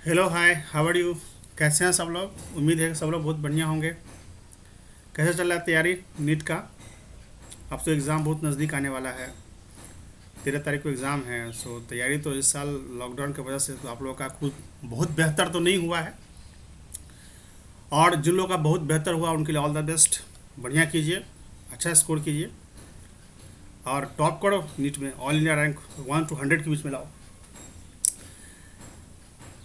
Hello hi how are you. कैसे हैं सब लोग। उम्मीद है कि सब लोग बहुत बढ़िया होंगे। कैसे चल रहा है तैयारी नीट का। अब तो एग्ज़ाम बहुत नज़दीक आने वाला है। 13 तारीख को एग्ज़ाम है। सो तैयारी तो इस साल लॉकडाउन की वजह से तो आप लोगों का खुद बहुत बेहतर तो नहीं हुआ है। और जिन लोगों का बहुत बेहतर हुआ उनके लिए ऑल द बेस्ट। बढ़िया कीजिए, अच्छा स्कोर कीजिए और टॉप करो नीट में। ऑल इंडिया रैंक 1 to 100 के बीच में लाओ।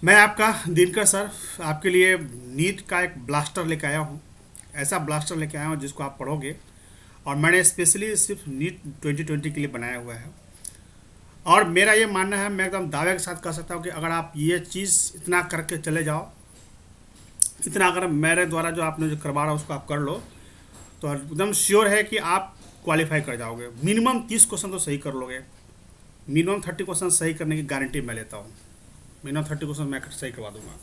मैं आपका दिनकर सर आपके लिए नीट का एक ब्लास्टर लेके आया हूँ। ऐसा ब्लास्टर लेके आया हूँ जिसको आप पढ़ोगे। और मैंने स्पेशली सिर्फ नीट 2020 के लिए बनाया हुआ है। और मेरा ये मानना है, मैं एकदम दावे के साथ कह सकता हूँ कि अगर आप ये चीज़ इतना करके चले जाओ, इतना अगर मेरे द्वारा जो आपने जो करवा रहा उसको आप कर लो, तो एकदम श्योर है कि आप क्वालिफाई कर जाओगे। मिनिमम 30 क्वेश्चन तो सही कर लोगे। मिनिमम 30 क्वेश्चन सही करने की गारंटी मैं लेता हूँ। मिनिमम 30 क्वेश्चन मैं सही करवा दूंगा।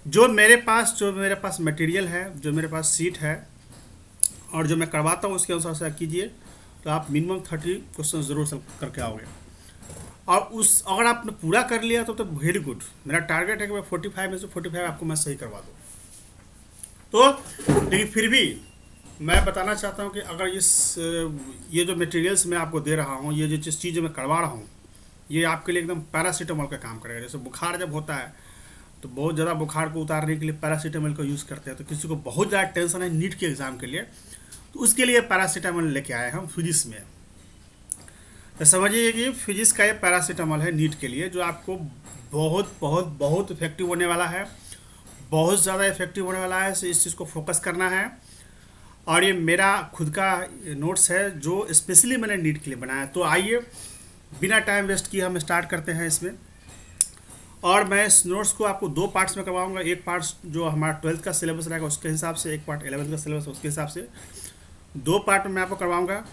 जो मेरे पास मटेरियल है, जो मेरे पास सीट है और जो मैं करवाता हूँ उसके अनुसार से कीजिए, तो आप मिनिमम 30 क्वेश्चन ज़रूर करके आओगे। और उस अगर आपने पूरा कर लिया तो वेरी गुड। मेरा टारगेट है कि मैं 45 में से 45 आपको मैं सही करवा दूँ। तो लेकिन फिर भी मैं बताना चाहता हूँ कि अगर ये जो मटेरियल्स मैं आपको दे रहा हूँ, ये जो जिस चीज़ मैं करवा रहा हूँ, ये आपके लिए एकदम पैरासीटामॉल का काम करेगा। जैसे बुखार जब होता है तो बहुत ज़्यादा बुखार को उतारने के लिए पैरासीटामॉल का यूज़ करते हैं। तो किसी को बहुत ज़्यादा टेंशन है नीट के एग्ज़ाम के लिए, तो उसके लिए पैरासीटामॉल लेके आए हम फिजिक्स में। तो समझिए कि फिजिक्स का ये पैरासीटामॉल है नीट के लिए, जो आपको बहुत बहुत बहुत इफेक्टिव होने वाला है। बहुत ज़्यादा इफेक्टिव होने वाला है। इस चीज़ को फोकस करना है। और ये मेरा खुद का नोट्स है जो स्पेशली मैंने नीट के लिए बनाया है। तो आइए बिना टाइम वेस्ट किए हम स्टार्ट करते हैं इसमें। और मैं इस नोट्स को आपको दो पार्ट्स में करवाऊंगा। एक पार्ट जो हमारा 12th का सिलेबस रहेगा उसके हिसाब से, एक पार्ट 11th का सिलेबस उसके हिसाब से। दो पार्ट में मैं आपको करवाऊंगा।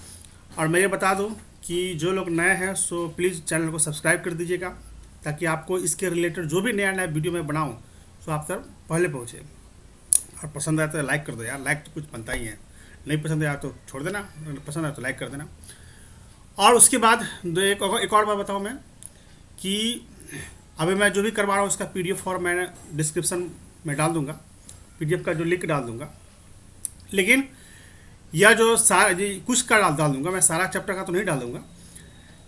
और मैं ये बता दूं कि जो लोग नए हैं सो प्लीज़ चैनल को सब्सक्राइब कर दीजिएगा, ताकि आपको इसके रिलेटेड जो भी नया नया वीडियो मैं बनाऊँ सो आप तक पहले पहुँचे। और पसंद आया तो लाइक कर दो यार। लाइक तो कुछ बनता ही है। नहीं पसंद आया तो छोड़ देना, अगर पसंद आया तो लाइक कर देना। और उसके बाद एक और बात बताऊँ मैं कि अभी मैं जो भी करवा रहा हूँ उसका पीडीएफ फॉर्म मैंने डिस्क्रिप्शन में डाल दूंगा। पीडीएफ का जो लिंक डाल दूंगा। लेकिन यह जो सारा कुछ का डाल दूंगा, मैं सारा चैप्टर का तो नहीं डाल दूंगा,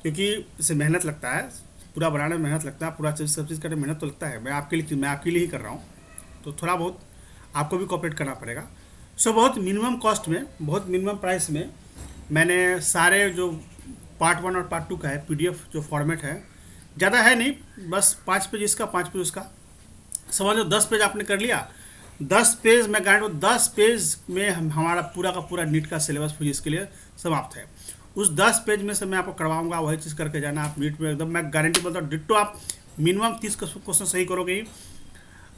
क्योंकि इसे मेहनत लगता है। पूरा बनाने में मेहनत लगता है, पूरा सब चीज़ करने में मेहनत तो लगता है। मैं आपके लिए ही कर रहा हूँ, तो थोड़ा बहुत आपको भी कॉपरेट करना पड़ेगा। सो बहुत मिनिमम कॉस्ट में, बहुत मिनिमम प्राइस में मैंने सारे जो पार्ट 1 और पार्ट 2 का है पीडीएफ जो फॉर्मेट है, ज़्यादा है नहीं, बस 5 पेज इसका 5 पेज उसका। समझ लो 10 पेज आपने कर लिया। 10 पेज मैं गारंटी हूँ, 10 पेज में हमारा पूरा का पूरा नीट का सिलेबस फिजिक्स के लिए समाप्त है। उस 10 पेज में से मैं आपको करवाऊंगा, वही चीज़ करके जाना आप नीट में। एकदम मैं गारंटी बोलता हूँ, डिट्टो आप मिनिमम 30 क्वेश्चन सही करोगे ही।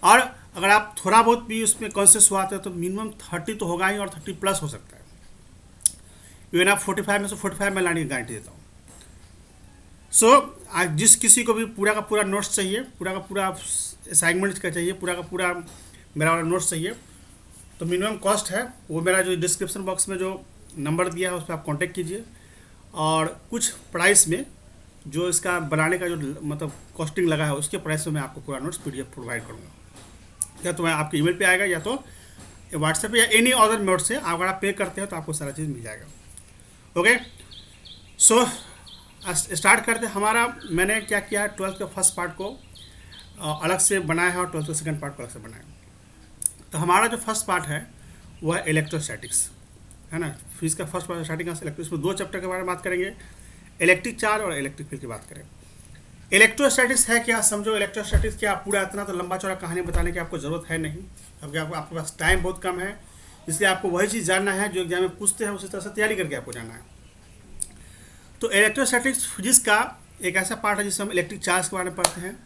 और अगर आप थोड़ा बहुत भी उसमें कॉन्शियस हुआ तो मिनिमम 30 तो होगा ही, और 30+ हो सकता है। इवन आप 45 में से 45 में लाने की गारंटी देता हूँ। सो आज जिस किसी को भी पूरा का पूरा नोट्स चाहिए, पूरा का पूरा असाइनमेंट का चाहिए, पूरा का पूरा मेरा वाला नोट्स चाहिए, तो मिनिमम कॉस्ट है वो मेरा जो डिस्क्रिप्शन बॉक्स में जो नंबर दिया है उस पर आप कांटेक्ट कीजिए। और कुछ प्राइस में जो इसका बनाने का जो मतलब कॉस्टिंग लगा है उसके प्राइस में मैं आपको पूरा नोट्स पीडीएफ प्रोवाइड करूँगा। या तो मैं आपके ईमेल पे आएगा, या तो व्हाट्सएप या एनी अदर मोड से अगर आप पे करते हैं तो आपको सारा चीज़ मिल जाएगा। ओके, सो स्टार्ट करते हैं। हमारा मैंने क्या किया है, 12th के फर्स्ट पार्ट को अलग से बनाया है और 12th के सेकंड पार्ट को अलग से बनाया है। तो हमारा जो फर्स्ट पार्ट है वह है इलेक्ट्रोस्टैटिक्स, है ना। फिजिक्स का फर्स्ट पार्ट स्टार्टिंग से इलेक्ट्रो, इसमें 2 चैप्टर के बारे में बात करेंगे। इलेक्ट्रिक चार्ज और इलेक्ट्रिक फील्ड की बात करें। इलेक्ट्रोस्टैटिक्स है क्या, समझो। इलेक्ट्रोस्टैटिक्स क्या, पूरा इतना तो लंबा चौड़ा कहानी बताने की आपको ज़रूरत है नहीं, क्योंकि आपके पास टाइम बहुत कम है। इसलिए आपको वही चीज़ जानना है जो एग्जाम में पूछते हैं, उसी तरह से तैयारी करके आपको जानना है। तो इलेक्ट्रोस्टैटिक्स फिजिक्स का एक ऐसा पार्ट है जिससे हम इलेक्ट्रिक चार्ज के बारे में पढ़ते हैं,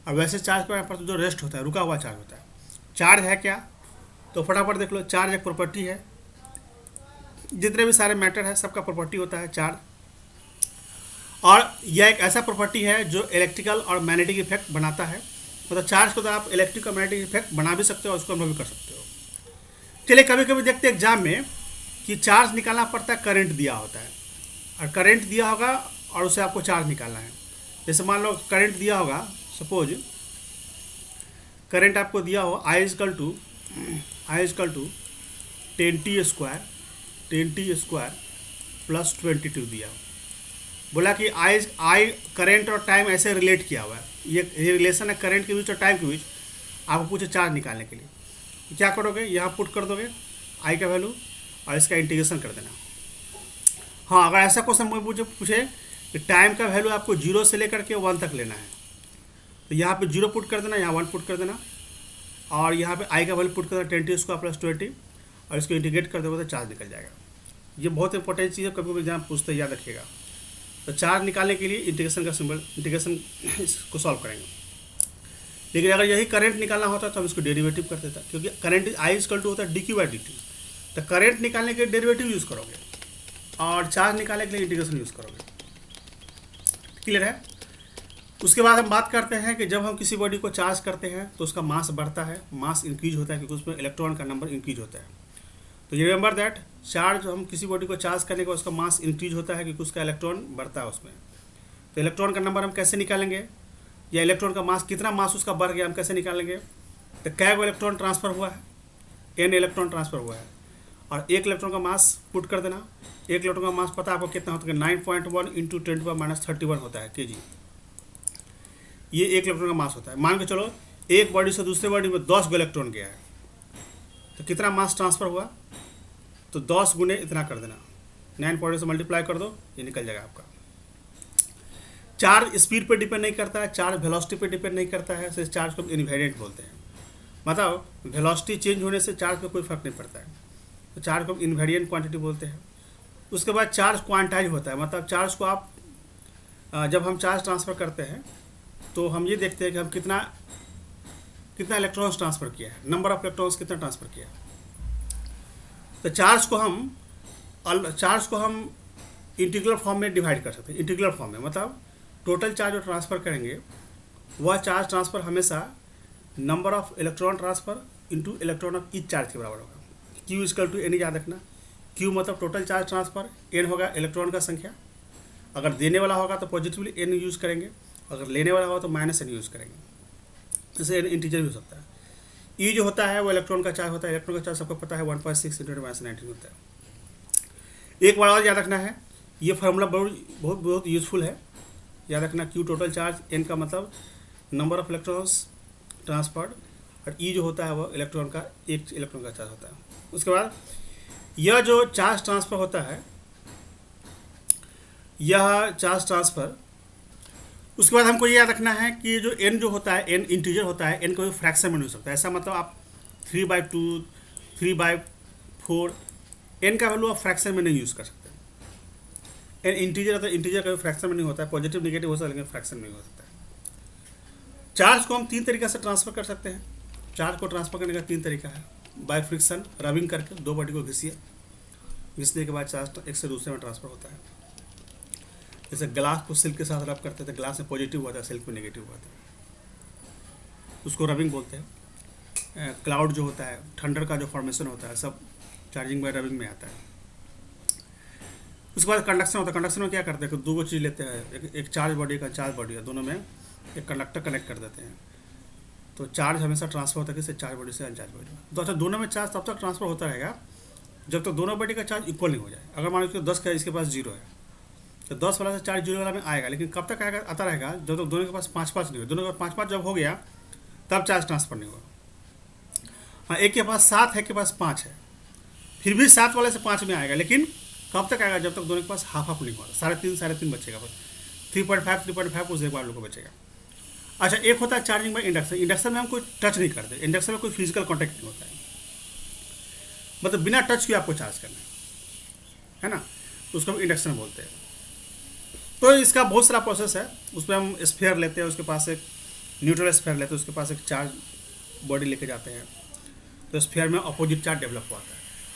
और वैसे चार्ज के बारे में पढ़ते हैं जो रेस्ट होता है, रुका हुआ चार्ज होता है। चार्ज है क्या, तो फटाफट देख लो। चार्ज एक प्रॉपर्टी है। जितने भी सारे मैटर है सबका प्रॉपर्टी होता है चार्ज। और यह एक ऐसा प्रॉपर्टी है जो इलेक्ट्रिकल और मैग्नेटिक इफेक्ट बनाता है। मतलब चार्ज को तो आप इलेक्ट्रिक और मैग्नेटिक इफेक्ट बना भी सकते हो और उसको अनुभव भी कर सकते हो। चलिए, कभी कभी देखते हैं एग्जाम में कि चार्ज निकालना पड़ता है, करंट दिया होता है, और करंट दिया होगा और उसे आपको चार्ज निकालना है। जैसे मान लो करंट दिया होगा, सपोज करंट आपको दिया हो आई इजकल टू 10t² प्लस 22 दिया हो। बोला कि आई करंट और टाइम ऐसे रिलेट किया हुआ है, ये रिलेशन है करंट के बीच और टाइम के बीच। आपको पूछे चार्ज निकालने के लिए, क्या करोगे, यहाँ पुट कर दोगे आई का वैल्यू और इसका इंटीग्रेशन कर देना। हाँ, अगर ऐसा क्वेश्चन मुझे पूछे कि टाइम का वैल्यू आपको 0 से लेकर के 1 तक लेना है, तो यहाँ पे 0 पुट कर देना, यहाँ 1 पुट कर देना, और यहाँ पे आई का वैल्यू पुट कर देना 10t² प्लस 20, और इसको इंटीग्रेट कर दोगे तो चार्ज निकल जाएगा। ये बहुत इंपॉर्टेंट चीज़ है, कभी कभी एग्जाम पूछते याद रखिएगा। तो चार्ज निकालने के लिए इंटीग्रेशन का सिंबल, इंटीग्रेशन इसको सॉल्व करेंगे। लेकिन अगर यही करंट निकालना होता तो हम इसको डेरिवेटिव कर देता, क्योंकि करंट आई इक्वल टू होता है dq/dt। तो करंट निकालने के लिए डेरिवेटिव यूज़ करोगे और चार्ज निकालने के लिए इंटीग्रेशन यूज़ करोगे। क्लियर है? उसके बाद हम बात करते हैं कि जब हम किसी बॉडी को चार्ज करते हैं तो उसका मास बढ़ता है, मास इंक्रीज होता है, क्योंकि उसमें इलेक्ट्रॉन का नंबर इंक्रीज होता है। तो ये रिमेंबर दैट चार्ज, हम किसी बॉडी को चार्ज करने के बाद उसका मास इंक्रीज होता है क्योंकि उसका इलेक्ट्रॉन बढ़ता है उसमें। तो इलेक्ट्रॉन का नंबर हम कैसे निकालेंगे, या इलेक्ट्रॉन का मास, कितना मास उसका बढ़ गया हम कैसे निकालेंगे। तो कै गो इलेक्ट्रॉन ट्रांसफ़र हुआ है, n इलेक्ट्रॉन ट्रांसफ़र हुआ है, और एक इलेक्ट्रॉन का मास पुट कर देना। एक इलेक्ट्रॉन का मास पता है आपको कितना होता है, 9.1 इंटू 10⁻³ होता है kg। ये एक इलेक्ट्रॉन का मास होता है। मान के चलो एक बॉडी से दूसरे बॉडी में 10 गो इलेक्ट्रॉन गया है, तो कितना मास ट्रांसफ़र हुआ, तो 10 गुने इतना कर देना, 9 से मल्टीप्लाई कर दो, ये निकल जाएगा आपका। चार्ज स्पीड पे डिपेंड नहीं करता है, चार्ज वेलोसिटी पे डिपेंड नहीं करता है, सिर्फ चार्ज को इनवेरिएंट बोलते हैं। मतलब वेलोसिटी चेंज होने से चार्ज पे कोई फर्क नहीं पड़ता है, तो चार्ज को इनवेरिएंट क्वांटिटी बोलते हैं। उसके बाद चार्ज क्वांटाइज होता है, मतलब चार्ज को आप जब हम चार्ज ट्रांसफ़र करते हैं तो हम ये देखते हैं कि हम कितना इलेक्ट्रॉन्स ट्रांसफ़र किया है, नंबर ऑफ इलेक्ट्रॉन्स कितना ट्रांसफ़र किया है। तो चार्ज को हम इंटीग्रल फॉर्म में डिवाइड कर सकते हैं। इंटीग्रल फॉर्म में मतलब टोटल चार्ज जो ट्रांसफ़र करेंगे वह चार्ज ट्रांसफ़र हमेशा number of electron transfer into electron of each charge के बराबर होगा। Q इक्वल टू एन याद रखना, Q मतलब टोटल चार्ज ट्रांसफ़र, n होगा इलेक्ट्रॉन का संख्या। अगर देने वाला होगा तो पॉजिटिवली n यूज़ करेंगे, अगर लेने वाला होगा तो -n यूज़ करेंगे। जैसे n इंटीजर भी हो सकता है। E जो होता है वो इलेक्ट्रॉन का चार्ज होता है, इलेक्ट्रॉन का चार्ज सबको पता है 1.6 × 10⁻19 होता है। एक बार और याद रखना है, ये फार्मूला बहुत यूज़फुल है, याद रखना। Q टोटल चार्ज, n का मतलब नंबर ऑफ इलेक्ट्रॉन्स ट्रांसफर्ड, और E जो होता है वो इलेक्ट्रॉन का, एक इलेक्ट्रॉन का चार्ज होता है। उसके बाद यह जो चार्ज ट्रांसफ़र होता है, यह चार्ज ट्रांसफ़र, उसके बाद हमको ये याद रखना है कि जो n जो होता है, n इंटीजर होता है, n कोई फ्रैक्शन में नहीं हो सकता। ऐसा मतलब आप 3/2, 3/4, n का वैल्यू आप फ्रैक्शन में नहीं यूज़ कर सकते। n इंटीजर होता है, इंटीजर कभी फ्रैक्शन में नहीं होता है, पॉजिटिव निगेटिव हो सकता है लेकिन फ्रैक्शन में नहीं हो सकता है। चार्ज को हम 3 तरीक़े से ट्रांसफ़र कर सकते हैं। चार्ज को ट्रांसफ़र करने का 3 तरीका है। बाय फ्रिक्शन, रबिंग करके 2 बॉडी को घिसिए, घिसने के बाद चार्ज एक से दूसरे में ट्रांसफ़र होता है। जैसे ग्लास को सिल्क के साथ रब करते थे, ग्लास में पॉजिटिव हुआ था, सिल्क में नेगेटिव हुआ था, उसको रबिंग बोलते हैं। क्लाउड जो होता है, थंडर का जो फॉर्मेशन होता है, सब चार्जिंग बाय रबिंग में आता है। उसके बाद कंडक्शन होता है। कंडक्शन में क्या करते हैं कि 2 चीज़ लेते हैं, एक चार्ज बॉडी का चार्ज बॉडी है, दोनों में एक कंडक्टर कनेक्ट कर देते हैं, तो चार्ज हमेशा ट्रांसफर होता है किसी चार्ज बॉडी से अनचार्ज बॉडी में। तो अच्छा, दोनों में चार्ज तब तक ट्रांसफर होता रहेगा जब तक दोनों बॉडी का चार्ज इक्वल नहीं हो जाए। अगर मान लीजिए 10 का इसके पास 0 है, तो 10 वाला से चार्ज 0 वाला में आएगा, लेकिन कब तक आएगा, आता रहेगा जब तक दोनों के पास 5-5 नहीं हो। दोनों के पास 5-5 जब हो गया तब चार्ज ट्रांसफर नहीं होगा। हाँ, एक के पास 7 है, एक के पास 5 है, फिर भी 7 वाले से 5 में आएगा, लेकिन कब तक आएगा, जब तक दोनों के पास हाफ नहीं होगा। 3.5 बचेगा, बस 3.5 उस एक बार लोग को बचेगा। अच्छा, एक होता है चार्जिंग बाय इंडक्शन। इंडक्शन में हम कोई टच नहीं करते, इंडक्शन में कोई फिजिकल कॉन्टैक्ट नहीं होता है, मतलब बिना टच के आपको चार्ज करना है ना, उसको हम इंडक्शन बोलते हैं। तो इसका बहुत सारा प्रोसेस है। उसमें हम स्फीयर लेते हैं, उसके पास एक न्यूट्रल स्फीयर लेते हैं, उसके पास एक चार्ज बॉडी लेके जाते हैं, तो स्फीयर में अपोजिट चार्ज डेवलप होता है।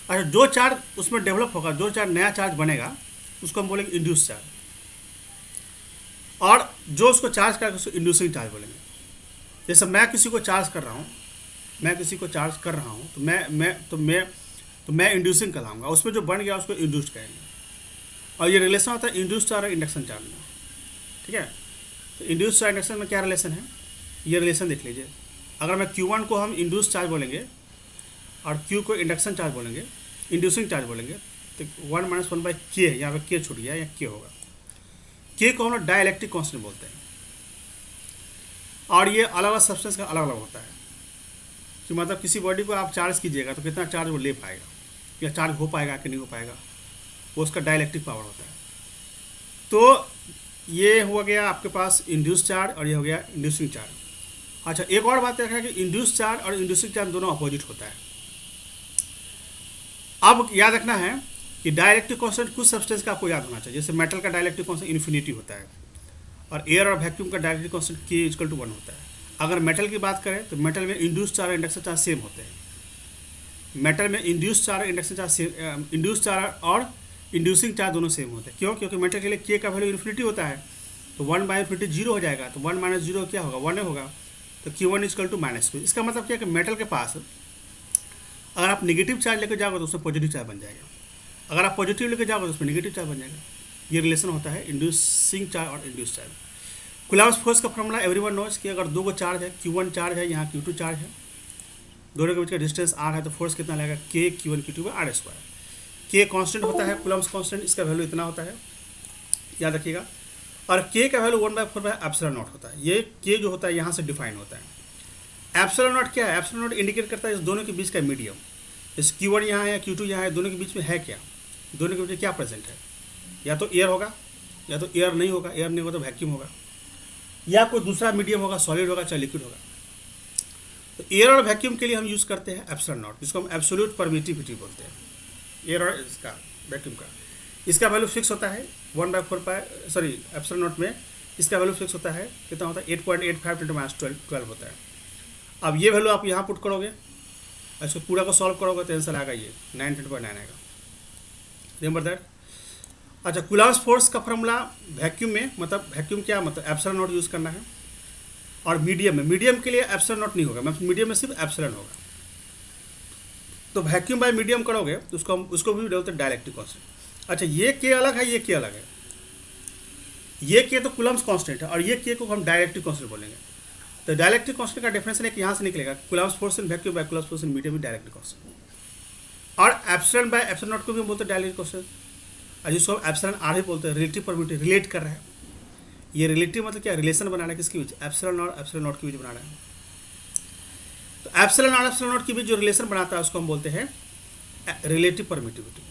अच्छा, जो चार्ज उसमें डेवलप होगा, जो चार्ज नया चार्ज बनेगा, उसको हम बोलेंगे इंड्यूस चार्ज, और जो उसको चार्ज करेगा उसको इंड्यूसिंग चार्ज बोलेंगे। जैसे मैं किसी को चार्ज कर रहा हूँ, तो मैं इंड्यूसिंग कहलाऊंगा, उसमें जो बन गया उसको इंड्यूस्ड कहेंगे। और ये रिलेशन होता है इंड्यूस्ड चार्ज और इंडक्शन चार्ज में, ठीक है। तो इंड्यूस्ड चार्ज इंडक्शन में क्या रिलेशन है, ये रिलेशन देख लीजिए। अगर मैं Q1 को हम इंड्यूस चार्ज बोलेंगे और Q को इंडक्शन चार्ज बोलेंगे, इंड्यूसिंग चार्ज बोलेंगे, तो 1 - 1 बाई के है, यहाँ पे के छूट गया, या के होगा। के को हम लोग डाइलेक्ट्रिक कांस्टेंट बोलते हैं। और ये अलग अलग सब्सटेंस का अलग अलग होता है कि मतलब किसी बॉडी को आप चार्ज कीजिएगा तो कितना चार्ज वो ले पाएगा, या चार्ज हो पाएगा कि नहीं हो पाएगा, वो उसका डाइलेक्ट्रिक पावर होता है। तो ये हो गया आपके पास इंड्यूस चार्ज और ये हो गया इंड्यूसिंग चार्ज। अच्छा, एक और बात देखा है कि इंड्यूस चार्ज और इंड्यूसिंग चार्ज दोनों अपोजिट होता है। अब याद रखना है कि डाइलेक्ट्रिक कांस्टेंट कुछ सब्सटेंस का आपको याद होना चाहिए। जैसे मेटल का डाइलेक्ट्रिक कांस्टेंट इन्फिनिटी होता है, और एयर और वैक्यूम का डाइलेक्ट्रिक कांस्टेंट के इक्वल टू 1 होता है। अगर मेटल की बात करें तो मेटल में इंड्यूस चार्ज और इंडक्शन चार्ज सेम होते हैं। मेटल में इंड्यूस चार्ज और induction charge same, induce charge और इंड्यूसिंग चार्ज दोनों सेम होते हैं। क्यों? क्योंकि मेटल के लिए के का वैल्यू इन्फिनिटी होता है, तो 1 बाई इन्फिनिटी 0 हो जाएगा, तो 1 - 0 क्या होगा, 1 होगा। तो Q1 इक्वल टू -Q। इसका मतलब क्या है कि मेटल के पास अगर आप नेगेटिव चार्ज लेकर जाओगे तो उसमें पॉजिटिव चार्ज बन जाएगा, अगर आप पॉजिटिव लेकर जाओगे तो उसमें नेगेटिव चार्ज बन जाएगा। ये रिलेशन होता है इंड्यूसिंग चार्ज और इंड्यूस चार्ज। कूलम्ब्स फोर्स का फॉर्मूला एवरीवन नोज कि अगर दो को चार्ज है, Q1 चार्ज है, यहाँ Q2 चार्ज है, दोनों के बीच का डिस्टेंस r है, तो फोर्स कितना लगेगा, K Q1 Q2 by r square. K constant होता है, कूलम्ब्स कांस्टेंट, इसका वैल्यू इतना होता है, याद रखिएगा। और K का वैल्यू 1/4/ε0 होता है। ये K जो होता है यहाँ से डिफाइन होता है। ε0 क्या है? ε0 इंडिकेट करता है इस दोनों के बीच का मीडियम। इस Q1 यहाँ है, Q2 यहाँ है, दोनों के बीच में है क्या, दोनों के बीच में क्या प्रेजेंट है। या तो एयर होगा, या तो एयर नहीं होगा, एयर नहीं होगा तो वैक्यूम होगा, या कोई दूसरा मीडियम होगा, सॉलिड होगा चाहे लिक्विड होगा। तो एयर और वैक्यूम के लिए हम यूज़ करते हैं ε0, जिसको हम एब्सोल्यूट परमिटिविटी बोलते हैं, एयर और इसका वैक्यूम का। इसका वैल्यू फिक्स होता है 1/4 ε0 में इसका वैल्यू फिक्स होता है, कितना होता है 8.85 × 10⁻12 होता है। अब ये वैल्यू आप यहाँ पुट करोगे, इसको पूरा को सॉल्व करोगे तो आंसर आएगा ये 9.9 आएगा। Remember that. अच्छा, कूलम्ब्स फोर्स का फॉर्मूला वैक्यूम में, मतलब वैक्यूम क्या मतलब ε0 यूज़ करना है, और मीडियम में, मीडियम के लिए ε0 नहीं होगा, मीडियम में सिर्फ एप्सिलॉन होगा। तो वैक्यूम बाय मीडियम करोगे तो उसको भी बोलते हैं डाइलेक्ट्रिक कांस्टेंट। अच्छा, ये के अलग है, ये के अलग है। ये के तो कूलम्ब्स कांस्टेंट है, और ये के को हम डाइलेक्ट्रिक कांस्टेंट बोलेंगे। तो डाइलेक्ट्रिक कांस्टेंट का डेफिनेशन एक यहाँ से निकलेगा, Coulomb's force in vacuum by Coulomb's force in medium भी डाइलेक्ट्रिक कांस्टेंट। और एप्सिलॉन बाय ε0 को भी हम बोलते हैं डाइलेक्ट्रिक कांस्टेंट, और जिसको हम एप्सिलॉन आर ही बोलते हैं, रिलेटिव परमिटिविटी, रिलेट कर रहा है। ये रिलेटिव मतलब क्या, रिलेशन बना रहा है किसके बीच, एप्सिलॉन और एप्सिलॉन के बीच बना रहा है। तो एप्सिलॉन और एप्सिलॉन के बीच जो रिलेशन बनाता है उसको हम बोलते हैं रिलेटिव परमिटिविटी,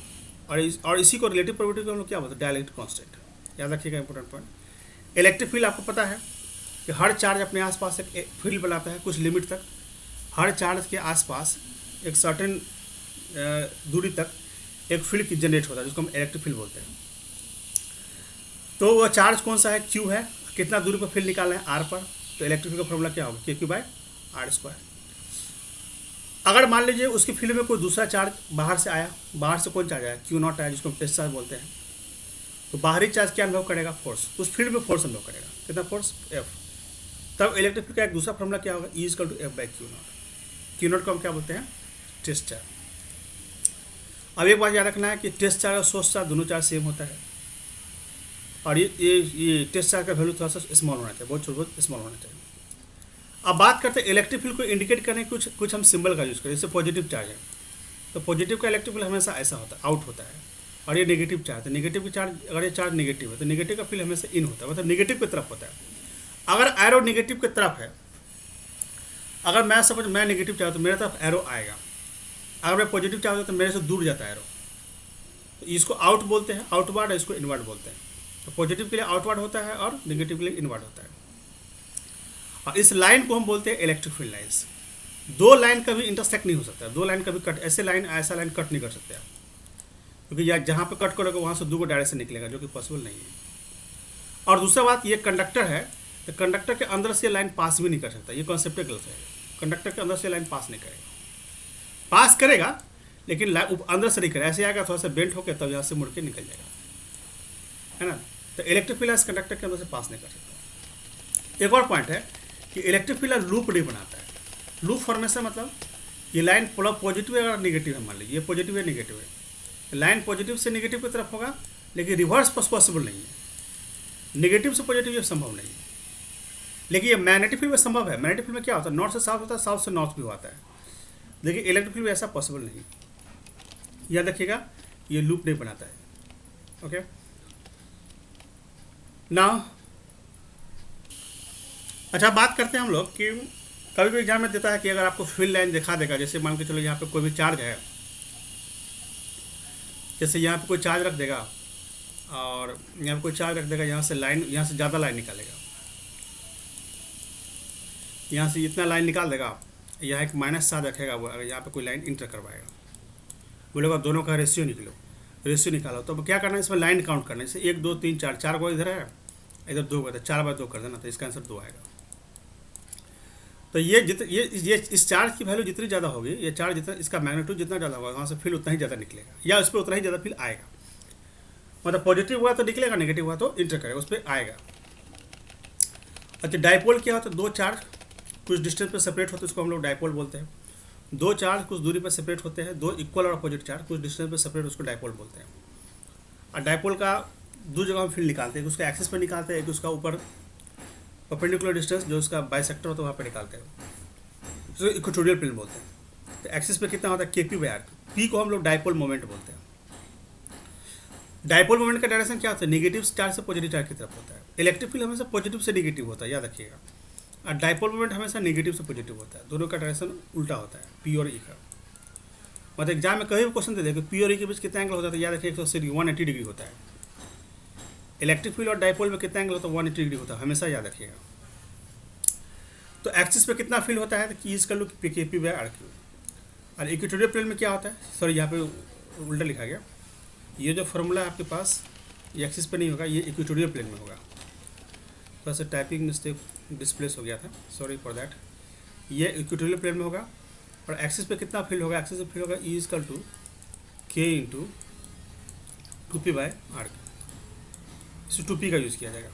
और इसी को रिलेटिव परमिटिविटी को हम लोग क्या बोलते हैं, डाइलेक्ट्रिक कांस्टेंट। याद रखिएगा इंपॉर्टेंट पॉइंट। इलेक्ट्रिक फील्ड आपको पता है कि हर चार्ज अपने आसपास एक फील्ड बनाता है कुछ लिमिट तक। हर चार्ज के आसपास एक सर्टेन दूरी तक एक फील्ड की जनरेट होता है, जिसको हम इलेक्ट्रिक फील्ड बोलते हैं। तो वह चार्ज कौन सा है, Q है, कितना दूरी पर फील्ड निकालना है, R पर। तो इलेक्ट्रिक फील्ड का फॉर्मूला क्या होगा, KQ बाय R स्क्वायर। अगर मान लीजिए उसकी फील्ड में कोई दूसरा चार्ज बाहर से आया, बाहर से कौन चार्ज आया, Q0 आया, जिसको हम टेस्ट चार्ज बोलते हैं, तो बाहरी चार्ज क्या अनुभव करेगा, फोर्स, उस फील्ड में फोर्स अनुभव करेगा, कितना फोर्स, F। तब इलेक्ट्रिक फील्ड का एक दूसरा फॉर्मूला क्या होगा, E = F/Q0। Q0 को हम क्या बोलते हैं, टेस्ट चार्ज। अब एक बात याद रखना है कि टेस्ट चार्ज और सोर्स चार्ज दोनों चार्ज सेम होता है, और ये टेस्ट चार्ज का वैल्यू थोड़ा सा स्मॉल होना चाहिए, बहुत स्मॉल होना चाहिए। अब बात करते हैं इलेक्ट्रिक फील्ड को इंडिकेट करने के कुछ हम सिंबल का यूज़ करें। जैसे पॉजिटिव चार्ज है, तो पॉजिटिव का इलेक्ट्रिक फील्ड हमेशा ऐसा होता है, आउट होता है। और ये नेगेटिव चार्ज है, नेगेटिव की चार्ज, अगर ये चार्ज नेगेटिव है तो नेगेटिव का फील्ड हमेशा इन होता है, मतलब नेगेटिव की तरफ होता है। अगर एरो नेगेटिव की तरफ है, अगर मैं समझ मैं नेगेटिव चार्ज तो मेरे तरफ एरो आएगा, अगर मैं पॉजिटिव चार्ज होता तो मेरे से दूर जाता है एरो। तो इसको आउट बोलते हैं, आउटवर्ड, इसको इनवर्ड बोलते हैं। तो पॉजिटिव के लिए आउटवर्ड होता है और नेगेटिव के लिए इनवर्ड होता है। और इस लाइन को हम बोलते हैं इलेक्ट्रिक फील्ड लाइन्स। दो लाइन कभी इंटरसेक्ट नहीं हो सकता, दो लाइन कभी कट, ऐसा लाइन कट नहीं कर सकते आप, क्योंकि या जहाँ पे कट करोगे वहाँ से दो डायरेक्शन निकलेगा, जो कि पॉसिबल नहीं है। और दूसरा बात, ये कंडक्टर है, तो कंडक्टर के अंदर से लाइन पास भी नहीं कर सकता, ये कॉन्सेप्ट गलत है। कंडक्टर के अंदर से लाइन पास नहीं करेगा, पास करेगा लेकिन अंदर से नहीं करेगा, ऐसे आएगा थोड़ा सा बेंट होकर तब यहाँ से मुड़ के निकल जाएगा, है ना। तो इलेक्ट्रिक फील्ड कंडक्टर के अंदर से पास नहीं कर सकता। एक और पॉइंट है कि इलेक्ट्रिक फील्ड लूप नहीं बनाता है। लूप फॉर्मेशन मतलब ये लाइन पूरा पॉजिटिव है, अगर नेगेटिव है, मान लीजिए ये पॉजिटिव है, नेगेटिव है, लाइन पॉजिटिव से नेगेटिव की तरफ होगा, लेकिन रिवर्स पॉसिबल नहीं है। नेगेटिव से पॉजिटिव ये संभव नहीं है। लेकिन ये मैग्नेटिक फील्ड में संभव है। मैग्नेटिक फील्ड में क्या होता है, नॉर्थ से साउथ होता है, साउथ से नॉर्थ भी होता है, लेकिन इलेक्ट्रिक फील्ड में ऐसा पॉसिबल नहीं। याद रखिएगा, ये लूप नहीं बनाता है। ओके, नाउ अच्छा बात करते हैं हम लोग कि कभी भी एग्जाम में देता है कि अगर आपको फील्ड लाइन दिखा देगा, जैसे मान के चलो यहाँ पे कोई भी चार्ज है, जैसे यहाँ पे कोई चार्ज रख देगा और यहाँ पे कोई चार्ज रख देगा, यहाँ से लाइन, यहाँ से ज़्यादा लाइन निकालेगा, यहाँ से इतना लाइन निकाल देगा, यहाँ एक माइनस चार्ज रखेगा, वो अगर यहाँ पे कोई लाइन इंटर करवाएगा, बोलेगा दोनों का रेशियो निकलो, रेशियो निकालो, तो क्या करना है, इसमें लाइन काउंट करना है। जैसे 1 2 3 4, 4 को इधर है, इधर 2 को इधर, 4/2 कर देना, तो इसका आंसर 2 आएगा। तो ये इस चार्ज की वैल्यू जितनी ज़्यादा होगी, ये चार्ज जितना, इसका मैग्नीट्यूड जितना ज़्यादा होगा, वहाँ से फील्ड उतना ही ज़्यादा निकलेगा, या उस पर उतना ही ज़्यादा फील्ड आएगा। मतलब पॉजिटिव हुआ तो निकलेगा, नेगेटिव हुआ तो इंटर करेगा, उस पर आएगा। अच्छा, डाइपोल क्या होता है, दो चार्ज कुछ डिस्टेंस पे सेपरेट होते हैं, उसको हम लोग डाइपोल बोलते हैं। दो चार्ज कुछ दूरी पर सेपरेट होते हैं, दो इक्वल और अपोजिट चार्ज कुछ डिस्टेंस पे सेपरेट, उसको डाइपोल बोलते हैं। और डाइपोल का दो जगह में फील्ड निकालते हैं, एक उसका एक्सिस पर निकालते हैं, एक उसका ऊपर परपेंडिकुलर डिस्टेंस जो उसका बाइसेक्टर होता है वहाँ पर निकालते हैं, उसको इक्वेटोरियल फील्ड बोलते हैं। तो एक्सिस पे कितना होता है, KP/r, पी को हम लोग डाइपोल मोमेंट बोलते हैं। डाइपोल मोमेंट का डायरेक्शन क्या होता है, नेगेटिव चार्ज से पॉजिटिव चार्ज की तरफ होता है। इलेक्ट्रिक फील्ड हमेशा पॉजिटिव से नेगेटिव होता है, याद रखिएगा। और डाइपोल मोमेंट हमेशा नेगेटिव से पॉजिटिव होता है, दोनों का डायरेक्शन उल्टा होता है, पी और ई का। मतलब एग्जाम में कहीं भी क्वेश्चन दे देगा पी और ई के बीच कितना एंगल होता है, तो याद रखिए 180 डिग्री होता है। इलेक्ट्रिक फील्ड और डाइपोल में कितना एंगल होता है, 180 डिग्री होता है, हमेशा याद रखिएगा। तो एक्सिस पे कितना फील्ड होता है, तो कीज कर लो KP/r3। और इक्वेटोरियल प्लेन में क्या होता है, सॉरी यहाँ पे उल्टा लिखा गया, ये जो फॉर्मूला है आपके पास, ये एक्सिस पे नहीं होगा, ये इक्वेटोरियल प्लेन में होगा। थोड़ा सा टाइपिंग मिस्टेक डिस्प्लेस हो गया था, सॉरी फॉर दैट। ये इक्वेटोरियल प्लेन में होगा। और एक्सिस पे कितना फील्ड होगा, एक्सिस पे फील्ड होगा E=K × 2P/r। इस 2P का यूज़ किया जाएगा,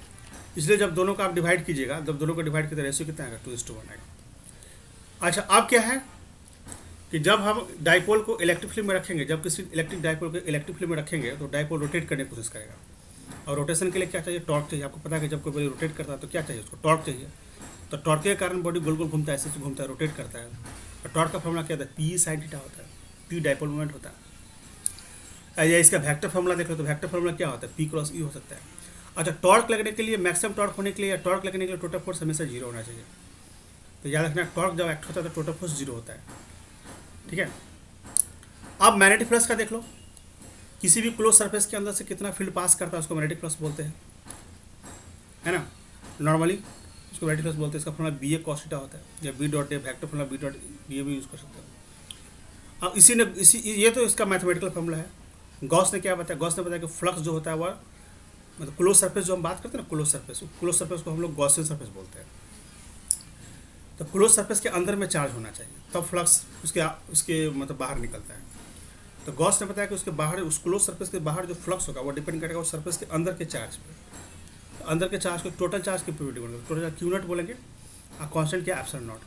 इसलिए जब दोनों का आप डिवाइड कीजिएगा, जब दोनों को डिवाइड कीजिए रेशियो कितना आएगा, 2:1 आएगा। अच्छा, अब क्या है कि जब हम डाइपोल को इलेक्ट्रिक फील्ड में रखेंगे, जब किसी इलेक्ट्रिक डाइपोल को इलेक्ट्रिक फील्ड में रखेंगे, तो डाइपोल रोटेट करने की कोशिश करेगा। और रोटेशन के लिए क्या चाहिए, टॉर्क चाहिए। आपको पता है कि जब कोई बॉडी रोटेट करता है तो क्या चाहिए, उसको टॉर्क चाहिए। तो टॉर्क के कारण बॉडी गोल गोल घूमता है, ऐसे घूमता है, रोटेट करता है। और टॉर्क का फॉर्मूला क्या होता है, P/sin θ होता है, P डाइपोल मोमेंट होता है। या इसका वेक्टर फॉर्मूला देख लो, तो वेक्टर फॉर्मूला क्या होता है, P×E हो सकता है। अच्छा, टॉर्क लगने के लिए, मैक्सिमम टॉर्क होने के लिए, या टॉर्क लगने के लिए टोटल फोर्स हमेशा 0 होना चाहिए। तो याद रखना, टॉर्क जब एक्ट होता है तो टोटल फोर्स 0 होता है, ठीक है। अब मैग्नेटिक फ्लक्स का देख लो, किसी भी क्लोज सरफेस के अंदर से कितना फील्ड पास करता है उसको मैग्नेटिक फ्लक्स बोलते हैं, है ना। नॉर्मली उसको मैग्नेटिक फ्लक्स बोलते हैं। इसका फॉर्मूला BA cos θ होता है, या B.A वेक्टर फॉर्मूला B.A भी यूज़ कर सकते हो। अब ये तो इसका मैथमेटिकल फॉर्मूला है। गॉस ने क्या बताया, गॉस ने बताया कि फ्लक्स जो होता है वह, मतलब क्लोज सरफेस जो हम बात करते हैं ना, क्लोज सरफेस को हम लोग गॉसियन सरफेस बोलते हैं। तो क्लोज सरफेस के अंदर में चार्ज होना चाहिए, तब फ्लक्स उसके मतलब बाहर निकलता है। तो गॉस ने बताया कि उसके बाहर, उस क्लोज सरफेस के बाहर जो फ्लक्स होगा वो डिपेंड करेगा उस सरफेस के अंदर के चार्ज पे। तो अंदर के चार्ज को टोटल चार्ज के ऊपर डिपेंड करेगा, टोटल चार्ज Q0 बोलेंगे, और कॉन्स्टेंट क्या, ε0।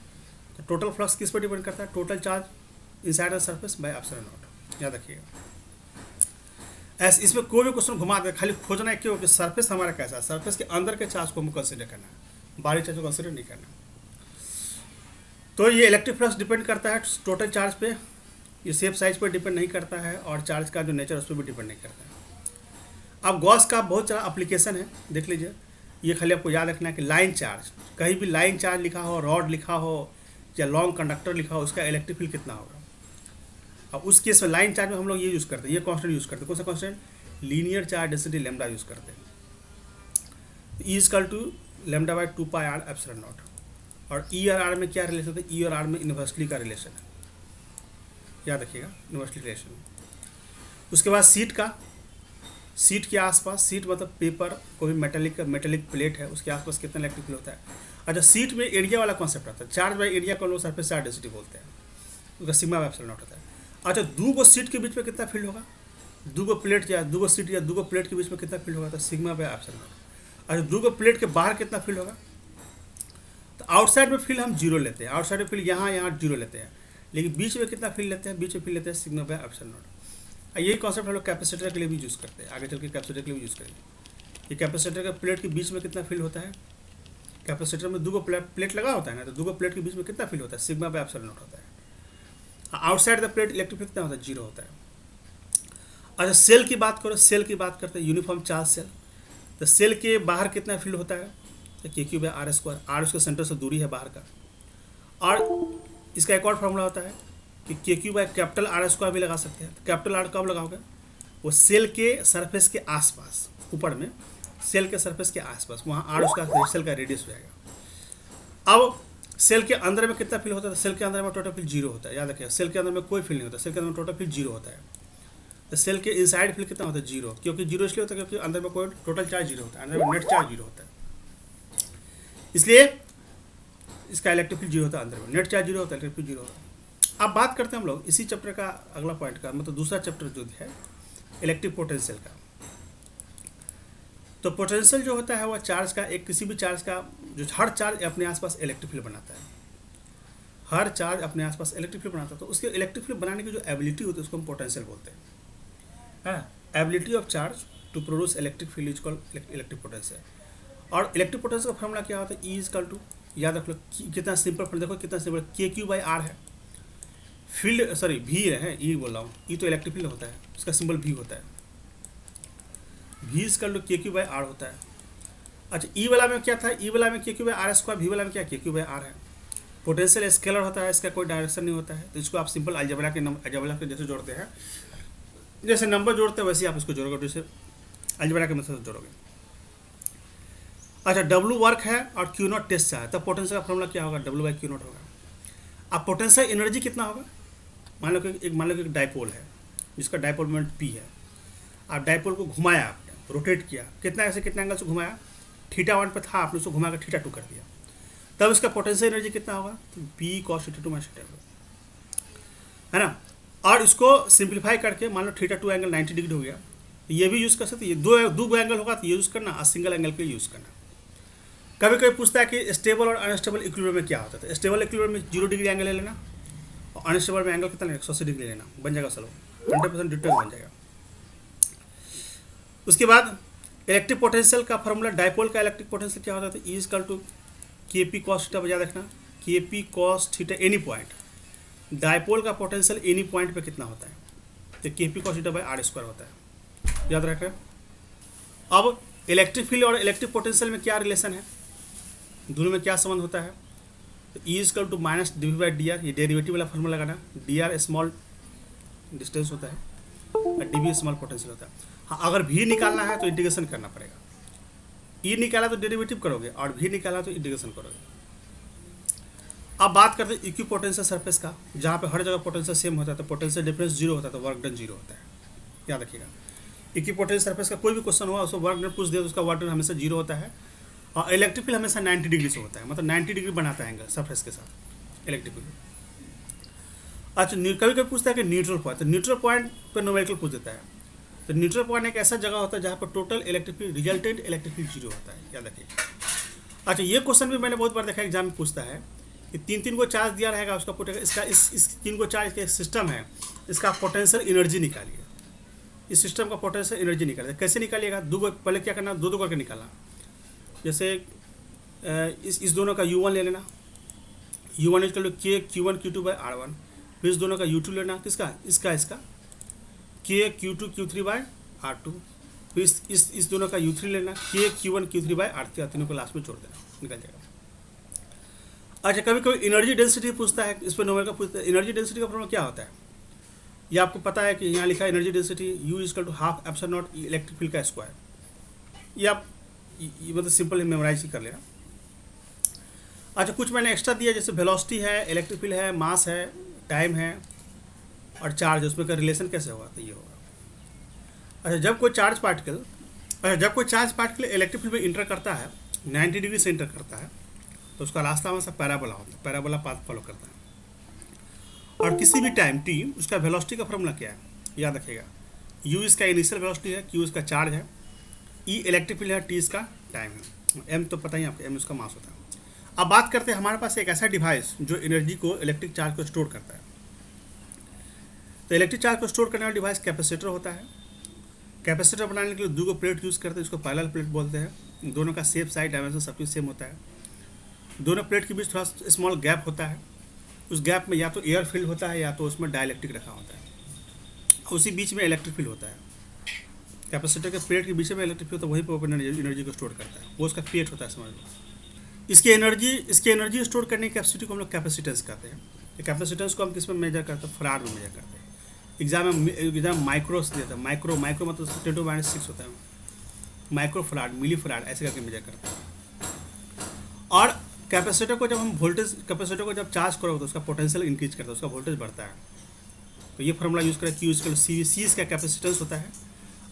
तो टोटल फ्लक्स किस पर डिपेंड करता है, total charge inside the surface by ε0, याद रखिएगा। ऐसे इसमें कोई भी क्वेश्चन घुमा दे, खाली खोजना है क्यों कि सरफेस हमारा कैसा है, सरफेस के अंदर के चार्ज को हमें कंसिडर करना है, बाहरी चार्ज को कंसिडर नहीं करना। तो ये इलेक्ट्रिक फ्लक्स डिपेंड करता है टोटल चार्ज पे, ये शेप साइज पर डिपेंड नहीं करता है, और चार्ज का जो नेचर उस पर भी डिपेंड नहीं करता है। अब गॉस का बहुत सारा एप्लीकेशन है, देख लीजिए। ये खाली आपको याद रखना है कि लाइन चार्ज, कहीं भी लाइन चार्ज लिखा हो, रॉड लिखा हो, या लॉन्ग कंडक्टर लिखा हो, उसका इलेक्ट्रिक फील्ड कितना होगा। अब उस केस में लाइन चार्ज में हम लोग ये यूज़ करते हैं, ये कॉन्स्टेंट यूज़ करते हैं। कौन सा constant, linear charge density lambda use करते हैं। E=2 λ/2πr ε0। और E और R में क्या रिलेशन है, E और R में इन्वर्सली का रिलेशन है, याद रखिएगा, इन्वर्सली रिलेशन। उसके बाद सीट के आसपास, सीट मतलब पेपर, कोई भी मेटेलिक प्लेट है, उसके आसपास कितना इलेक्ट्रिक फील्ड होता है। अच्छा, सीट में एरिया वाला कॉन्सेप्ट आता है, चार्ज बाई एरिया को लोग सरफेस चार्ज डेंसिटी बोलते हैं, उसका सिग्मा ε0 होता है। अच्छा, दो गो सीट के बीच में कितना फील्ड होगा, दो गो प्लेट या दो गो सीट या दो गो प्लेट के बीच में कितना फील्ड होगा, तो सिग्मा बाय ε0। अच्छा, दो गो प्लेट के बाहर कितना फील्ड होगा, तो आउटसाइड में फील्ड हम 0 लेते हैं, आउटसाइड में फील्ड यहाँ 0 लेते हैं, लेकिन बीच में कितना फील्ड लेते हैं, बीच में फील्ड लेते हैं सिग्मा बाय ε0। यही कॉन्सेप्ट हम लोग कैपेसिटर के लिए भी यूज़ करते हैं, आगे चल के कैपेसिटर के लिए भी यूज़ करेंगे। ये कैपेसिटर के प्लेट के बीच में कितना फील्ड होता है, कैपेसिटर में दो प्लेट लगा होता है ना, तो दो प्लेट के बीच में कितना फील्ड होता है, सिग्मा बाय एप्सिलॉन नॉट होता है। Outside the plate electric field कितना होता है, 0 होता है। अच्छा सेल की बात करो, सेल की बात करते हैं, यूनिफॉर्म चार्ज सेल। तो सेल के बाहर कितना फील्ड होता है, तो k q by r square, r उसके सेंटर से दूरी है बाहर का। और इसका एक और फॉर्मूला होता है कि k q by capital R square भी लगा सकते हैं। तो कैपिटल आर कब लगाओगे, वो सेल के सरफेस के आसपास, ऊपर में सेल के सरफेस के आसपास, वहाँ आर उसका सेल का रेडियस हो जाएगा। अब सेल के अंदर में कितना फील्ड होता है, सेल के अंदर में टोटल फील्ड 0 होता है। याद रखिए सेल के अंदर में कोई फील्ड नहीं होता, सेल के अंदर में टोटल फील्ड 0 होता है। तो सेल के इनसाइड फील्ड कितना होता है, 0, क्योंकि 0 इसलिए होता है क्योंकि अंदर में कोई टोटल चार्ज 0 होता है, अंदर में नेट चार्ज 0 होता है, इसलिए इसका इलेक्ट्रिक फील्ड 0 होता है, अंदर में नेट चार्ज 0 होता है, इलेक्ट्रिक फील्ड 0 होता है। अब बात करते हैं हम लोग इसी चैप्टर का अगला पॉइंट का, मतलब दूसरा चैप्टर जो है इलेक्ट्रिक पोटेंशियल का। तो पोटेंशियल जो होता है वह चार्ज का, एक किसी भी चार्ज का, जो हर चार्ज अपने आसपास इलेक्ट्रिक फील्ड बनाता है, हर चार्ज अपने आसपास इलेक्ट्रिक फील्ड बनाता है। तो उसके इलेक्ट्रिक फील्ड बनाने की जो एबिलिटी होती है उसको हम पोटेंशियल बोलते हैं। Ability of charge to produce electric field is called electric potential. और इलेक्ट्रिक पोटेंशियल का फॉर्मूला क्या होता है, ई इज इक्वल टू, याद रख लो कितना सिंपल, देखो कितना सिंपल, के क्यू बाई आर है, फील्ड सॉरी भी है, ई बोल रहा हूँ, ई तो इलेक्ट्रिक फील्ड होता है, उसका सिंबल भी होता है, भी इज इक्वल टू के क्यू बाई आर होता है। अच्छा ई वाला में क्या था, ई वाला में के क्यू बाई आर स्क्वायर, भी वाला में क्या के क्यू बाई आर है। पोटेंशियल स्केलर होता है, इसका कोई डायरेक्शन नहीं होता है, तो इसको आप सिंपल अलजेब्रा के जैसे जोड़ते हैं, जैसे नंबर जोड़ते हैं वैसे आप इसको जोड़ोगे, जैसे अलजेब्रा के मेथड से जोड़ोगे। अच्छा डब्ल्यू वर्क है और क्यू नॉट टेस्ट है, तब पोटेंशियल का फॉर्मूला क्या होगा, डब्ल्यू बाई क्यू नॉट होगा। अब पोटेंशियल एनर्जी कितना होगा, मान लो कि एक डाइपोल है जिसका डाइपोल मोमेंट पी है, आप डाइपोल को घुमाया, आपने रोटेट किया, कितना ऐसे कितना एंगल से घुमाया, θ1 पे था, आपने उसको घुमा कर θ2 कर दिया, तब इसका पोटेंशियल एनर्जी कितना होगा, तो पी कॉस θ2 माइनस θ1 है ना। और इसको सिंप्लीफाई करके मान लो θ2 एंगल 90 डिग्री हो गया, तो ये भी यूज़ कर सकते, ये दो एंगल होगा तो ये यूज़ करना, और सिंगल एंगल के लिए यूज़ करना। कभी कभी पूछता है कि स्टेबल और अनस्टेबल इक्विलिब्रियम में क्या होता है, तो स्टेबल इक्विलिब्रियम में 0 डिग्री एंगल ले लेना, और अनस्टेबल में एंगल कितना लेना, 180 डिग्री लेना, बन जाएगा सलो 100% डिटेल बन जाएगा। उसके बाद इलेक्ट्रिक पोटेंशियल का फॉर्मूला, डाइपोल का इलेक्ट्रिक पोटेंशियल क्या होता है, तो E equal to k p cos theta, बजा रखना, k p cos theta any point. Dipole का पोटेंशियल एनी पॉइंट पे कितना होता है, तो k p cos theta by r square होता है, याद रखें। अब इलेक्ट्रिक फील्ड और इलेक्ट्रिक पोटेंशियल में क्या रिलेशन है, दोनों में क्या संबंध होता है, तो E equal to minus d by d r, ये डेरिवेटिव वाला फॉर्मूला लगाना, डी आर स्मॉल डिस्टेंस होता है और डी बी स्मॉल पोटेंशियल होता है। हाँ अगर भी निकालना है तो इंटीग्रेशन करना पड़ेगा, ई निकाला तो डेरिवेटिव करोगे और भी निकाला तो इंटीग्रेशन करोगे। अब बात करते हैं इक्वी पोटेंशियल सरफेस का, जहाँ पे हर जगह पोटेंशियल सेम होता है, तो पोटेंशियल डिफरेंस 0 होता है, तो वर्क डन 0 होता है, याद रखिएगा। इक्वी पोटेंशियल सरफेस का कोई भी क्वेश्चन हुआ उसको वर्क डन पूछ दिया तो उसका वर्क डन हमेशा 0 होता है। और इलेक्ट्रिक फील्ड हमेशा 90 डिग्री से होता है, मतलब 90 डिग्री बनाता है एंगल सरफेस के साथ इलेक्ट्रिक फील्ड। अच्छा कभी कभी पूछता है कि न्यूट्रल पॉइंट, तो न्यूट्रल पॉइंट पर न्यूमेरिकल पूछ देता है। तो न्यूट्रल पॉइंट एक ऐसा जगह होता है जहाँ पर total electric field resultant electric field 0 होता है, याद रखिए। अच्छा ये क्वेश्चन भी मैंने बहुत बार देखा एग्जाम में पूछता है कि तीन को चार्ज दिया रहेगा, उसका पोटेंशियल, इसका इस 3 को चार्ज का सिस्टम है, इसका पोटेंशियल एनर्जी निकालिए, इस सिस्टम का पोटेंशियल एनर्जी निकालिए। कैसे निकालिएगा, पहले क्या करना, दो करके निकालना। जैसे इस दोनों का U1 ले लेना, U1 इज टू के Q1 Q2 बाई R1, फिर इस दोनों का U2 लेना, किसका, इसका के Q2 Q3 बाई R2, फिर इस दोनों का U3 लेना, के Q1 Q3 बाई R3, तीनों को लास्ट में जोड़ देना, निकल जाएगा। अच्छा कभी कभी एनर्जी डेंसिटी पूछता है, इस पर न्यूमेरिकल पूछता है, एनर्जी डेंसिटी का फॉर्मूला क्या होता है, ये आपको पता है कि यहाँ लिखा है energy density U equal to half epsilon not electric field का स्क्वायर, ये आप मतलब सिंपल मेमोराइज ही कर लेना। अच्छा कुछ मैंने एक्स्ट्रा दिया, जैसे वेलोसिटी है, इलेक्ट्रिक फील्ड है, मास है, टाइम है और चार्ज, उसमें का रिलेशन कैसे होगा, तो ये होगा। अच्छा जब कोई चार्ज पार्टिकल इलेक्ट्रिक फील्ड में इंटर करता है, 90 डिग्री से इंटर करता है, तो उसका रास्ता हमेशा पैराबोला होता है, पैराबोला पाथ फॉलो करता है। और किसी भी टाइम t उसका वेलोसिटी का फॉर्मूला क्या है, याद रखिएगा, u इसका इनिशियल वेलोसिटी है, q इसका चार्ज है, e इलेक्ट्रिक फील्ड है, t इसका टाइम है, m तो पता ही आपको, m उसका मास होता है। अब बात करते हैं हमारे पास एक ऐसा डिवाइस जो एनर्जी को, इलेक्ट्रिक चार्ज को स्टोर करता है। तो इलेक्ट्रिक चार्ज को स्टोर करने वाला डिवाइस कैपेसिटर होता है। कैपेसिटर बनाने के लिए 2 प्लेट यूज़ करते हैं, इसको पैरेलल प्लेट बोलते हैं, दोनों का शेप साइज डायमेंशन सब कुछ सेम होता है। दोनों प्लेट के बीच थोड़ा स्मॉल गैप होता है, उस गैप में या तो एयर फील्ड होता है या तो उसमें डाइलेक्ट्रिक रखा होता है, उसी बीच में इलेक्ट्रिक फील्ड होता है। कैपेसिटर के प्लेट के बीच में इलेक्ट्रिक फील्ड, तो वहीं पर ओपन एनर्जी को स्टोर करता है, वो उसका पीएच होता है, समझ लो। इसकी एनर्जी स्टोर करने की कैपेसिटी को हम लोग कैपेसिटेंस कहते हैं। कैपेसिटेंस को हम किस में मेजर करते हैं? फराड में मेजर करते हैं। एग्जाम माइक्रो से देता है, माइक्रो मतलब 10⁻⁶ होता है, माइक्रो फराड, मिली फराड ऐसे करके मेजर करते हैं। और कैपेसिटर को जब चार्ज करोगे तो उसका पोटेंशियल इंक्रीज करता है, उसका वोल्टेज बढ़ता है। तो ये फॉर्मूला यूज़ करें, Q = C इसका कैपेसिटेंस होता है।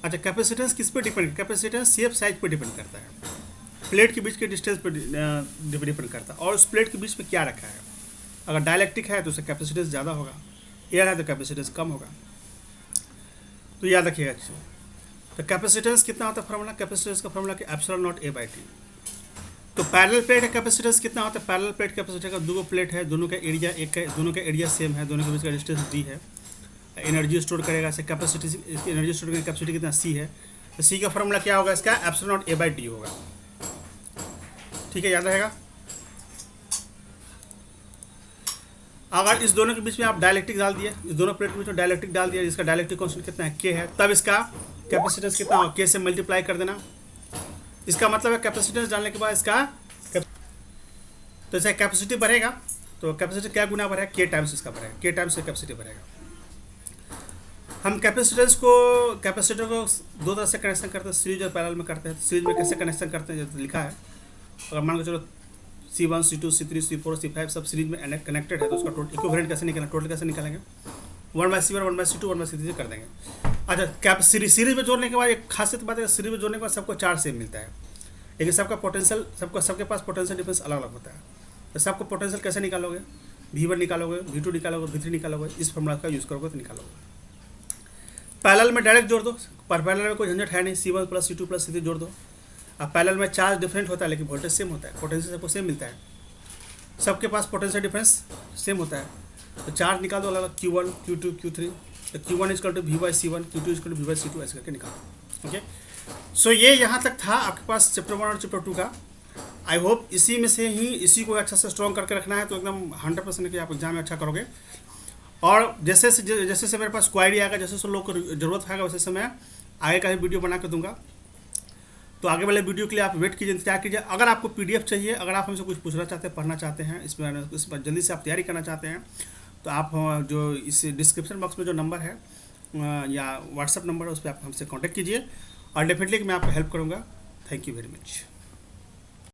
अच्छा, कैपेसिटेंस किस पे डिपेंड? कैपेसिटेंस शेप साइज पे डिपेंड करता है, प्लेट के बीच के डिस्टेंस पर डिपेंड करता है, और उस प्लेट के बीच में क्या रखा है। अगर डाइलेक्ट्रिक है तो उसका कैपेसिटेंस ज़्यादा होगा, एयर है तो कैपेसिटेंस कम होगा। तो याद रखिएगा अच्छे। तो कैपेसिटेंस कितना होता है फॉर्मूला? कैपेसिटेंस का फॉर्मूला कि ε0A/T। तो पैरेलल प्लेट का कैपेसिटेंस कितना होता है? पैरेलल प्लेट कैपेसिटर का दो प्लेट है, दोनों का एरिया सेम है, दोनों के बीच का डिस्टेंस D है। एनर्जी स्टोर करेगा, एनर्जी स्टोर करने की कैपेसिटी कितना? C है। तो C का फॉर्मूला क्या होगा? इसका ε0A/T होगा। ठीक है, याद रहेगा। अगर इस दोनों के बीच में आप डाइलेक्ट्रिक डाल दिए, इस दोनों प्लेट के बीच में डाइलेक्ट्रिक डाल दिया, जिसका डाइलेक्ट्रिक कांस्टेंट कितना है? K है, तब इसका कैपेसिटेंस कितना होगा? K से मल्टीप्लाई कर देना। इसका मतलब है कैपेसिटेंस डालने के बाद इसका तो इसका कैपेसिटी बढ़ेगा, तो कैपेसिटी क्या गुना बढ़ेगा? K टाइम्स इसका बढ़ेगा, K टाइम्स से कैपेसिटी बढ़ेगा। हम कैपेसिटर को दो तरह से कनेक्शन करते हैं, सीरीज और पैरेलल में करते हैं। सीरीज में कैसे कनेक्शन करते हैं? जैसे लिखा है, अगर मान के चलो C1 C2 C3 C4 C5 सब सीरीज में कनेक्टेड है, तो उसका टोटल इक्विवेलेंट कैसे निकालेंगे? टोटल कैसे निकालेंगे? 1/C1 1/C2 1/C3 से कर देंगे। अच्छा, सीरीज में जोड़ने के बाद एक खासियत बात है, सीरीज में जोड़ने के बाद सबको चार्ज सेम मिलता है, लेकिन सबके पास पोटेंशियल डिफरेंस अलग अलग होता है। तो सबको पोटेंशियल कैसे निकालोगे? V1 निकालोगे, V2 निकालोगे, V3 निकालोगे, इस फॉर्मूला का यूज़ करोगे तो निकालोगे। पैरेलल में डायरेक्ट जोड़ दो, पर पैरेलल में कोई झंझट है नहीं, C1 + C2 + C3 जोड़ दो। अब पैरेलल में चार्ज डिफरेंट होता है लेकिन वोल्टेज सेम होता है, पोटेंशियल सबको सेम मिलता है, सबके पास पोटेंशियल डिफरेंस सेम होता है। तो चार्ज निकाल दो अलग अलग, Q1 Q2 Q3। तो Q1 = V/C1, Q2 = V/C2 ऐसे करके निकालो। ओके, सो ये यहाँ तक था आपके पास चैप्टर 1 और चैप्टर 2 का। आई होप इसी को अच्छा से स्ट्रॉन्ग करके रखना है, तो एकदम 100% कि आप एग्जाम में अच्छा करोगे। और जैसे मेरे पास क्वायरी आएगा, जैसे लोग को ज़रूरत आएगा, वैसे मैं आगे का ही वीडियो बना के दूंगा। तो आगे वाले वीडियो के लिए आप वेट कीजिए, इंतजार कीजिए। अगर आपको PDF चाहिए, अगर आप हमसे कुछ पूछना चाहते हैं, पढ़ना चाहते हैं, इस पर जल्दी से आप तैयारी करना चाहते हैं, तो आप जो इस डिस्क्रिप्शन बॉक्स में जो नंबर है या व्हाट्सअप नंबर है, उस पर आप हमसे कांटेक्ट कीजिए, और डेफिनेटली मैं आपको हेल्प करूँगा। Thank you very much.